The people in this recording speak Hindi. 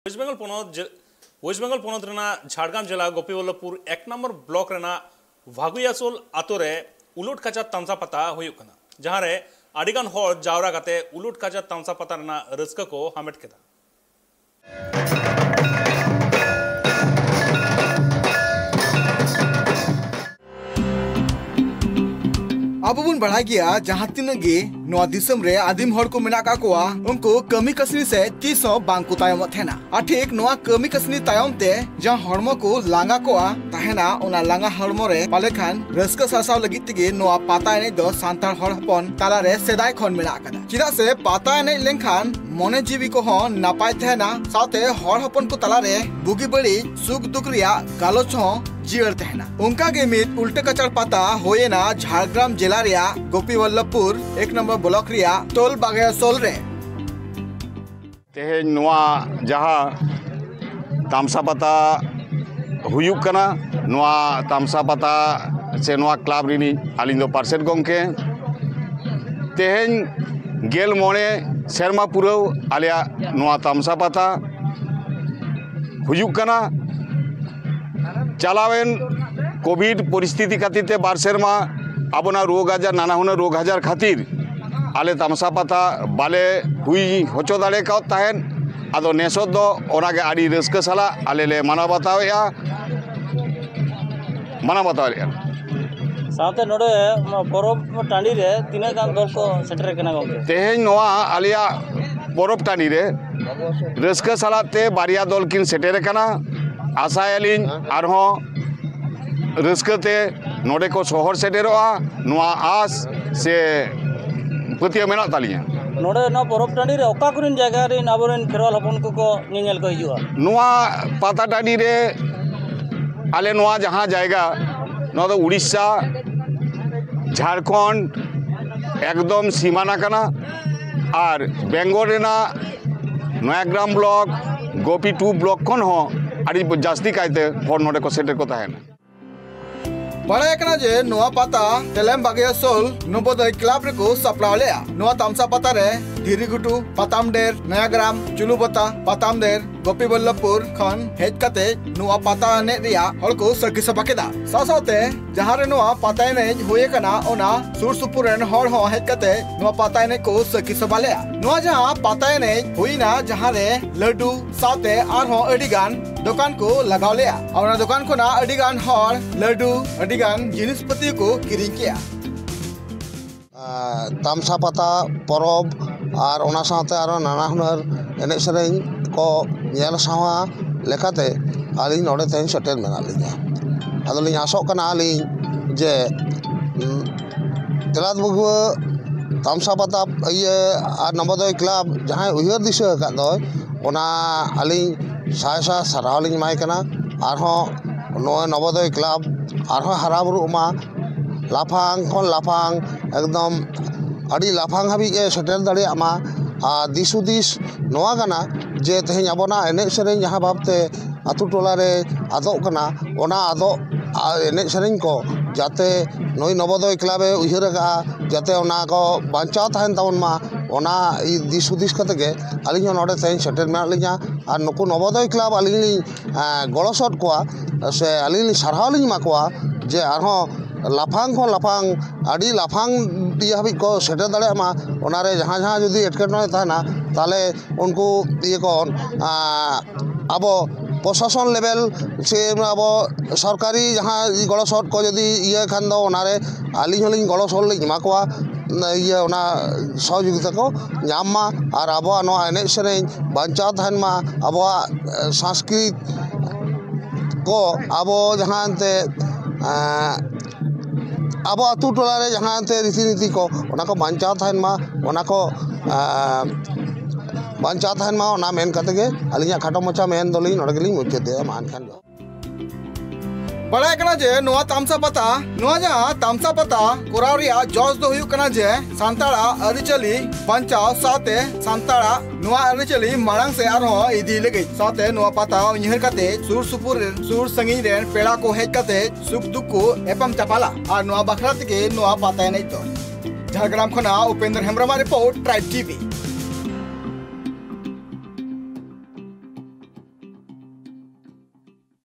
वेस्ट बेंगल पोनत झाड़ग्राम जिला गोपीवल्लभपुर 1 नंबर ब्लॉक भागुयासोल आतोरे उलुट काचा तमसा पता होयुकना जहां रे आडिगान होर जावरा काते उलुट काचा तमसा पता रस्का को हामेट केदा। अब बन बढ़ा गया जहाँ तीनगे दिसम रे आदिम हर को मेना का कोआ उनको कमी कसनी से तीसो बांग को तायम थेना आ ठीक नोआ कमी कसनी तायम ते जहाँ हरमो को लांगा कोआ तहेना ओना लांगा हरमो रे पाले खान रस्का सासाव लगी तिगे नोआ पाता एने दो सांतार हर हपन ताला रे सेदाय खन मेना कदा चिदा से पाता एने लेंखान मने जीवी को हो नापाय थेना साथे हर हपन को ताला रे बुगी बड़ी सुख दुख रिया गालोच हो जीवर तहना उनका के मित उल्टे कचर पाता होएना झाड़ग्राम जिला रिया गोपीवल्लभपुर 1 नंबर ब्लॉक रिया टोल बागयासोल रे तेहेन नोआ जहाँ तामसा पता हुयुक कना नोआ तामसा पता से नोआ क्लब रिनी आलिन दो पार्सेट गोंके तेहेन गेल मोने शर्मा पुरव आलिया नोआ तामसा पता हुयुक कना चलावेन कोविड परिस्थिति खातिर बार सेरमा आबना रोग आजार नाना हुना रोग आजार खातिर आले तामसा पता बाले हुई होचो दाड़े का तहन आदो नेसो दो ओनागे आड़ी रस्का साला आले ले माना बतावेया साथे नोडे परब टांडी रे तिना गान दल को सेटर केना गो तेहेन नोआ आलिया परब टांडी रे रस्का साला ते बारिया दल किन सेटर कना आशायालिन आरहो रस्कते नोडे को शहर सेटेरोआ नोआ आस से पतिया मेना तालिया नोडे ना परब टांडी रे ओका कुरिन जायगा रे आबरेन खेरवाल हपन को नेनेल को हिजुआ नोआ पाता टांडी रे आले नोआ जहां जायगा नोआ तो उड़ीसा झारखंड एकदम सीमाना कना और बेंगल रेना नयाग्राम ब्लॉक गोपी 2 ब्लॉक खन हो आड़ी जास्ती कायते हर नोडे को सेटर को ताहेना बड़ा एकना जे नोआ पाता तेलेम बागयासोल नवोदय क्लब रे को सपड़ावलेया नोआ तामसा पता रे धीरीगुटू पातामडेर नयाग्राम चुलुबता पातामडेर गोपीवल्लभपुर खन हेज कते नोआ पाता ने रिया हल को सकी सबाकेदा सासाते जहां रे नोआ पाता ने होये कना ओना सुर सुपुर रेन हर हो हेज कते नोआ पाता ने को सकी सबालेया नोआ जहां पाता ने होइना जहां रे लड्डू साथे आर हो अडिगान दुकान को लगाव लिया और दुकान को ना अडिगान हर लड्डू अडिगान जिनिस पति को किरिंग किया तामसा पता परब और ओना साथे आरो नाना हुनर एने सेरें को नेल सावा लेकाते आलिन नोडे तेन सेटेल मेना लिया आदोलिन आसो कना आलिन जे तेलाद बगु तामसा पता ये आ नवोदय क्लब जहां उयहर दिशा का दो ओना आलिन सायसा सरावलिन माय कना आरो नो नवोदय क्लब आरो हराबुरु मा लाफांग खन लाफांग एकदम अड़ी लाफांग हाबी के सेटेल दाड़े आमा दिसुदिस नोआ गाना जे तेहेन आबोना एने सेरें जहां बाबते आतु टोला रे आदो कना ओना आदो एने सेरें को जाते नई नवोदय क्लब उयहर का जाते ओना को बांचा तहन तावन मा ओना दिसुदिस कते के आलिन नोडे तेहेन सेटेल मेना लिया और नुकु नवोदय क्लब आलिन गड़ो सट कोआ से आलिन सारहाव लिन माकोआ जे आरो लाफांग को लाफांग आड़ी लाफांग ये हाबी को सेटर दाड़े मा ओनारे जहां जहां जुदी एटकेटने ताना ताले उनको ये को आबो प्रशासन लेवल से आबो सरकारी जहां गड़ो सट को जदी ये खान दो ओनारे आलिन हलिन गड़ो सट ले मा कोआ ये ओना सहयोगिता को नामा और आबो नो एने सेरें बांचा तहन मा आबो संस्कृत को आबो जहां ते अब आतु टोला रे जहां ते रीति नीति को ओना को बांचा थान मा ओना को बांचा थान मा ओना मेन कते के अलिया खाटो मचा मेन दोली नोडे गेली मुचते मान खान बड़ा एकना जे नोआ तामसा पता नोआ जहां तामसा पता कोरावरिया जॉस दो हुयु कना जे सांताड़ा अरिचली पंचाव साथे सांताड़ा नोआ अरिचली मांग से आरो इदी लगे साथे नोआ पता उयहर कते सुर सुपुर सुर संगी रेन पेड़ा को हेज कते सुख दुख को एपम चपाला और नोआ बखरा के नोआ पता नहीं तो झारग्राम खना उपेंद्र हेम्ब्रमा रिपोर्ट ट्राइब टीवी।